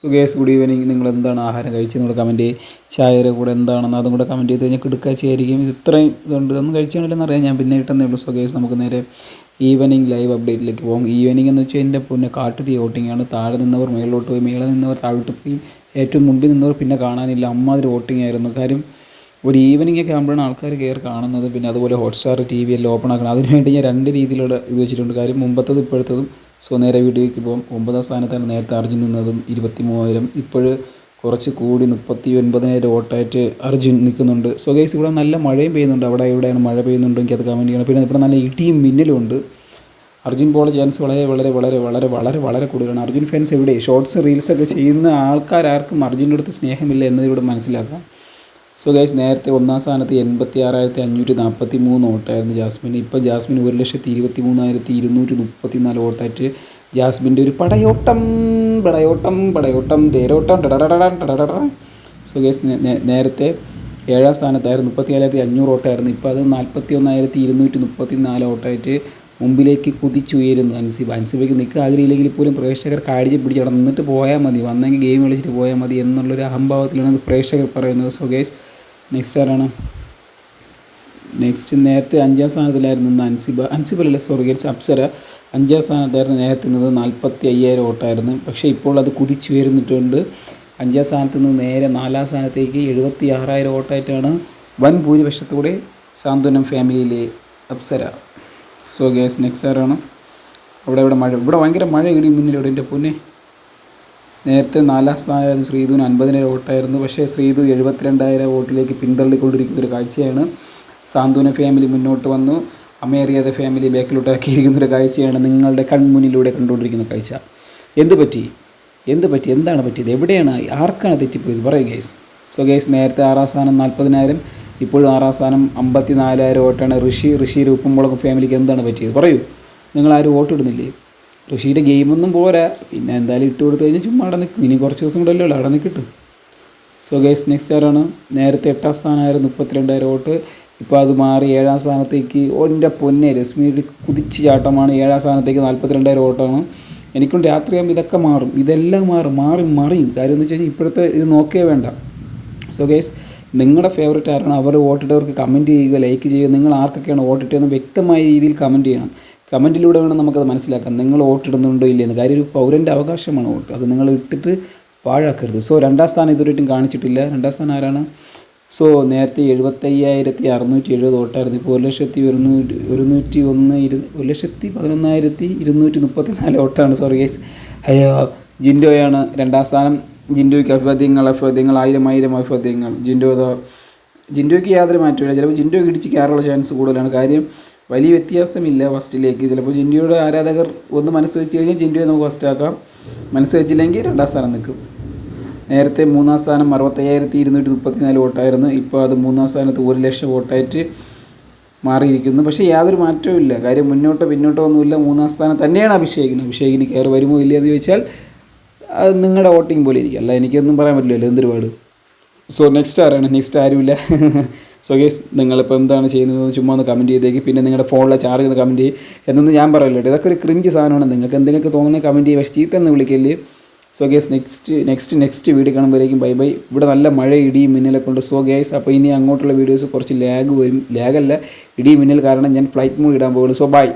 So guys good evening. നിങ്ങൾ എന്താണ് ആഹാരം കഴിച്ചത് നിങ്ങൾ കമൻറ്റ് ചെയ്യും. ചായയുടെ കൂടെ എന്താണെന്ന് അതും കൂടെ കമൻറ്റ് ചെയ്ത് കഴിഞ്ഞാൽ കിടക്കാച്ചയായിരിക്കും. ഇത്രയും ഇതുണ്ട് ഒന്നും കഴിച്ചാണില്ലെന്ന് അറിയാം, ഞാൻ പിന്നെ ഇട്ടെന്നേ ഉള്ളൂ. സോ ഗൈസ് നമുക്ക് നേരെ ഈവനിങ് ലൈവ് അപ്ഡേറ്റിലേക്ക് പോകും. ഈവനിങ് എന്ന് വെച്ചാൽ എൻ്റെ പൊന്നെ കാട്ടുതീ വോട്ടിങ്ങാണ്. താഴെ നിന്നവർ മേളിലോട്ട് പോയി, മേളിൽ നിന്നവർ താഴോട്ട് പോയി, ഏറ്റവും മുമ്പിൽ നിന്നവർ പിന്നെ കാണാനില്ല. അമ്മാതിരി വോട്ടിംഗ് ആയിരുന്നു. കാര്യം ഒരു ഈവനിങ് ഒക്കെ ആകുമ്പോഴാണ് ആൾക്കാർ കയറി കാണുന്നത്. പിന്നെ അതുപോലെ ഹോട്ട്സ്റ്റാർ ടി വി എല്ലാം ഓപ്പൺ ആക്കണം. അതിനുവേണ്ടി ഞാൻ രണ്ട് രീതിയിലുള്ള ഇത് വെച്ചിട്ടുണ്ട്. കാര്യം മുമ്പത്തതും ഇപ്പോഴത്തതും. സോ നേരെ വീഡിയോയ്ക്ക് പോകും. 9ാം സ്ഥാനത്താണ് നേരത്തെ അർജുൻ നിന്നതും 23,000. ഇപ്പോൾ കുറച്ച് കൂടി 39,000 വോട്ടായിട്ട് അർജുൻ നിൽക്കുന്നുണ്ട്. സോ ഗൈസ് ഇവിടെ നല്ല മഴയും പെയ്യുന്നുണ്ട്. അവിടെ എവിടെയാണ് മഴ പെയ്യുന്നുണ്ട് എനിക്ക് അത് കമൻറ്റ് ചെയ്യണം. പിന്നെ ഇവിടെ നല്ല ഇടിയും മിന്നലും ഉണ്ട്. അർജുൻ പോള ചാൻസ് വളരെ വളരെ വളരെ വളരെ വളരെ വളരെ കൂടുതലാണ്. അർജുൻ ഫാൻസ് എവിടെ ഷോർട്സ് റീൽസൊക്കെ ചെയ്യുന്ന ആൾക്കാർക്കും അർജുൻ്റെ അടുത്ത് സ്നേഹമില്ല എന്നത് ഇവിടെ മനസ്സിലാക്കാം. സോ ഗൈസ് നേരത്തെ 1ാം സ്ഥാനത്ത് 86,543 വോട്ടായിരുന്നു ജാസ്മിൻ. ഇപ്പോൾ ജാസ്മിൻ 1,23,234 വോട്ടായിട്ട് ജാസ്മിൻ്റെ ഒരു പടയോട്ടം പടയോട്ടം പടയോട്ടം തേരോട്ടം ടടടട. സോ ഗൈസ് നേരത്തെ 7ാം സ്ഥാനത്തായിരുന്നു 34,500 വോട്ടായിരുന്നു. ഇപ്പോൾ അത് 41,234 വോട്ടായിട്ട് മുമ്പിലേക്ക് കുതിച്ചുയരുന്നു അൻസിബ. അൻസിബയ്ക്ക് നിൽക്കുക ആഗ്രഹമില്ലെങ്കിൽ പോലും പ്രേക്ഷകർ കാടിച്ച് പിടിച്ച് അവിടെ നിന്നിട്ട് പോയാൽ മതി, വന്നെങ്കിൽ ഗെയിം കളിച്ചിട്ട് പോയാൽ മതി എന്നുള്ളൊരു അഹംഭാവത്തിലാണ് പ്രേക്ഷകർ പറയുന്നത്. സോ ഗൈസ് നെക്സ്റ്റ് ആരാണ്? നെക്സ്റ്റ് നേരത്തെ 5ാം സ്ഥാനത്തിലായിരുന്നു നിന്ന് അൻസിബല്ല സോറി ഗൈസ്, അപ്സര 5ാം സ്ഥാനത്തായിരുന്നു നേരത്തെ നിന്നത്. 45,000 വോട്ടായിരുന്നു. പക്ഷേ ഇപ്പോൾ അത് കുതിച്ചുയർന്നിട്ടുണ്ട്. 5ാം സ്ഥാനത്ത് നിന്ന് നേരെ 4ാം സ്ഥാനത്തേക്ക് 76,000 വോട്ടായിട്ടാണ് വൻ ഭൂരിപക്ഷത്തോടെ സാന്ത്വനം ഫാമിലിയിലെ അപ്സര. സോ ഗൈസ് നെക്സ്റ്റ് ആരാണ്? ഇവിടെ മഴ, ഇവിടെ ഭയങ്കര മഴ ഇടി മുന്നിലൂടെ എൻ്റെ പൊന്നെ. നേരത്തെ 4ാം സ്ഥാനമായിരുന്നു ശ്രീധുവിന് 50,000 വോട്ടായിരുന്നു. പക്ഷേ ശ്രീധു 72,000 വോട്ടിലേക്ക് പിന്തള്ളിക്കൊണ്ടിരിക്കുന്ന ഒരു കാഴ്ചയാണ്. സാന്ത്വന ഫാമിലി മുന്നോട്ട് വന്നു, അമേറിയാതെ ഫാമിലി ബാക്കിലോട്ടാക്കിയിരിക്കുന്നൊരു കാഴ്ചയാണ് നിങ്ങളുടെ കൺമുന്നിലൂടെ കണ്ടുകൊണ്ടിരിക്കുന്ന കാഴ്ച. എന്ത് പറ്റി? എന്താണ് പറ്റിയത്? എവിടെയാണ്? ആർക്കാണ് തെറ്റിപ്പോയത്? പറയൂ ഗൈസ്. സോ ഗൈസ് നേരത്തെ 6ാം സ്ഥാനം 40,000, ഇപ്പോഴും 6ാം സ്ഥാനം 54,000 വോട്ടാണ് ഋഷിയുടെ ഉപ്പുമുളകും ഫാമിലിക്ക് എന്താണ് പറ്റിയത്? പറയൂ. നിങ്ങളാരും വോട്ടിടുന്നില്ലേ? ഋഷിയുടെ ഗെയിമൊന്നും പോരാ, പിന്നെ എന്തായാലും ഇട്ട് കൊടുത്തു കഴിഞ്ഞാൽ ചുമ്മാ അവിടെ നിൽക്കും. ഇനി കുറച്ച് ദിവസം കൂടെ അല്ലേ ഉള്ളൂ, അവിടെ നിൽക്കിട്ടും. സോ ഗൈസ് നെക്സ്റ്റ് ആരാണ്? നേരത്തെ 8ാം സ്ഥാനമായിരുന്നു 32,000 വോട്ട്. ഇപ്പോൾ അത് മാറി 7ാം സ്ഥാനത്തേക്ക്. എൻ്റെ പൊന്നെ രശ്മിയുടെ കുതിച്ച് ചാട്ടമാണ്. 7ാം സ്ഥാനത്തേക്ക് 42,000 വോട്ടാണ്. എനിക്കൊണ്ട് രാത്രിയാകുമ്പോൾ ഇതൊക്കെ മാറും, ഇതെല്ലാം മറിയും. കാര്യം എന്ന് വെച്ച് കഴിഞ്ഞാൽ ഇപ്പോഴത്തെ ഇത് നോക്കേ വേണ്ട. സോ ഗൈസ് നിങ്ങളുടെ ഫേവറേറ്റ് ആരാണ്? അവർ വോട്ടിട്ടവർക്ക് കമൻറ്റ് ചെയ്യുക, ലൈക്ക് ചെയ്യുക. നിങ്ങൾ ആർക്കൊക്കെയാണ് വോട്ടിട്ടതെന്ന് വ്യക്തമായ രീതിയിൽ കമൻറ്റ് ചെയ്യണം. കമൻറ്റിലൂടെ വേണം നമുക്കത് മനസ്സിലാക്കാം നിങ്ങൾ വോട്ടിടുന്നുണ്ടോ ഇല്ലയെന്ന്. കാര്യം ഒരു പൗരൻ്റെ അവകാശമാണ് വോട്ട്, അത് നിങ്ങൾ ഇട്ടിട്ട് പാഴാക്കരുത്. സോ 2ാം സ്ഥാനം ഇതുവരെയായിട്ടും കാണിച്ചിട്ടില്ല. 2ാം സ്ഥാനം ആരാണ്? സോ നേരത്തെ 75,670 വോട്ടായിരുന്നു. ഇപ്പോൾ 1,11,234 വോട്ടാണ്. സോറി ഗൈസ്, അയ്യോ. ജിൻഡോയാണ് 2ാം സ്ഥാനം. ജിൻഡോയ്ക്ക് അഭിവാദ്യങ്ങൾ 1000 അഭിവാദ്യങ്ങൾ. ജിൻഡോയ്ക്ക് യാതൊരു മാറ്റമില്ല. ചിലപ്പോൾ ജിൻഡോ ഇടിച്ച് കയറാനുള്ള ചാൻസ് കൂടുതലാണ്. കാര്യം വലിയ വ്യത്യാസമില്ല ഫസ്റ്റിലേക്ക്. ചിലപ്പോൾ ജിൻഡോയുടെ ആരാധകർ ഒന്ന് മനസ്സ് വെച്ച് കഴിഞ്ഞാൽ ജിൻഡോയെ നമുക്ക് ഫസ്റ്റാക്കാം, മനസ്സ് വെച്ചില്ലെങ്കിൽ 2ാം സ്ഥാനം നിൽക്കും. നേരത്തെ 3ാം സ്ഥാനം 65,234 വോട്ടായിരുന്നു. ഇപ്പോൾ അത് 3ാം സ്ഥാനത്ത് 1,00,000 വോട്ടായിട്ട് മാറിയിരിക്കുന്നു. പക്ഷേ യാതൊരു മാറ്റവും ഇല്ല. കാര്യം മുന്നോട്ടോ ഒന്നുമില്ല. 3ാം സ്ഥാനം തന്നെയാണ് അഭിഷേകിന് കയറി വരുമോ ഇല്ല എന്ന് ചോദിച്ചാൽ അത് നിങ്ങളുടെ വോട്ടിംഗ് പോലെ ഇരിക്കും, അല്ല എനിക്കൊന്നും പറയാൻ പറ്റില്ലല്ലോ, എന്തൊരുപാട്. സോ നെക്സ്റ്റ് ആരാണ്? നെക്സ്റ്റ് ആരുമില്ല. സോ ഗൈസ് നിങ്ങളിപ്പോൾ എന്താണ് ചെയ്യുന്നതെന്ന് ചുമ്മാ ഒന്ന് കമൻറ്റ് ചെയ്തേക്ക്. പിന്നെ നിങ്ങളുടെ ഫോണിലെ ചാർജ് ഒന്ന് കമൻറ്റ് ചെയ്യും എന്നൊന്നും ഞാൻ പറയില്ല. ഇതൊക്കെ ഒരു ക്രിഞ്ച് സാധനമാണ്. നിങ്ങൾക്ക് എന്തെങ്കിലുമൊക്കെ തോന്നുന്നത് കമൻറ്റ് ചെയ്യുക, പക്ഷേ ചീത്തെന്ന് വിളിക്കല്ലേ. സോ ഗൈസ് നെക്സ്റ്റ് വീഡിയോ കാണുമ്പോഴേക്കും ബൈ. ഇവിടെ നല്ല മഴ ഇടിയും മിന്നലൊക്കെ ഉണ്ട്. സോ ഗൈസ് അപ്പോൾ ഇനി അങ്ങോട്ടുള്ള വീഡിയോസ് കുറച്ച് ലാഗ് വരും. ലാഗല്ല, ഇടിയും മിന്നൽ കാരണം ഞാൻ ഫ്ലൈറ്റ് മോഡ് ഇടാൻ പോകുന്നു. So by.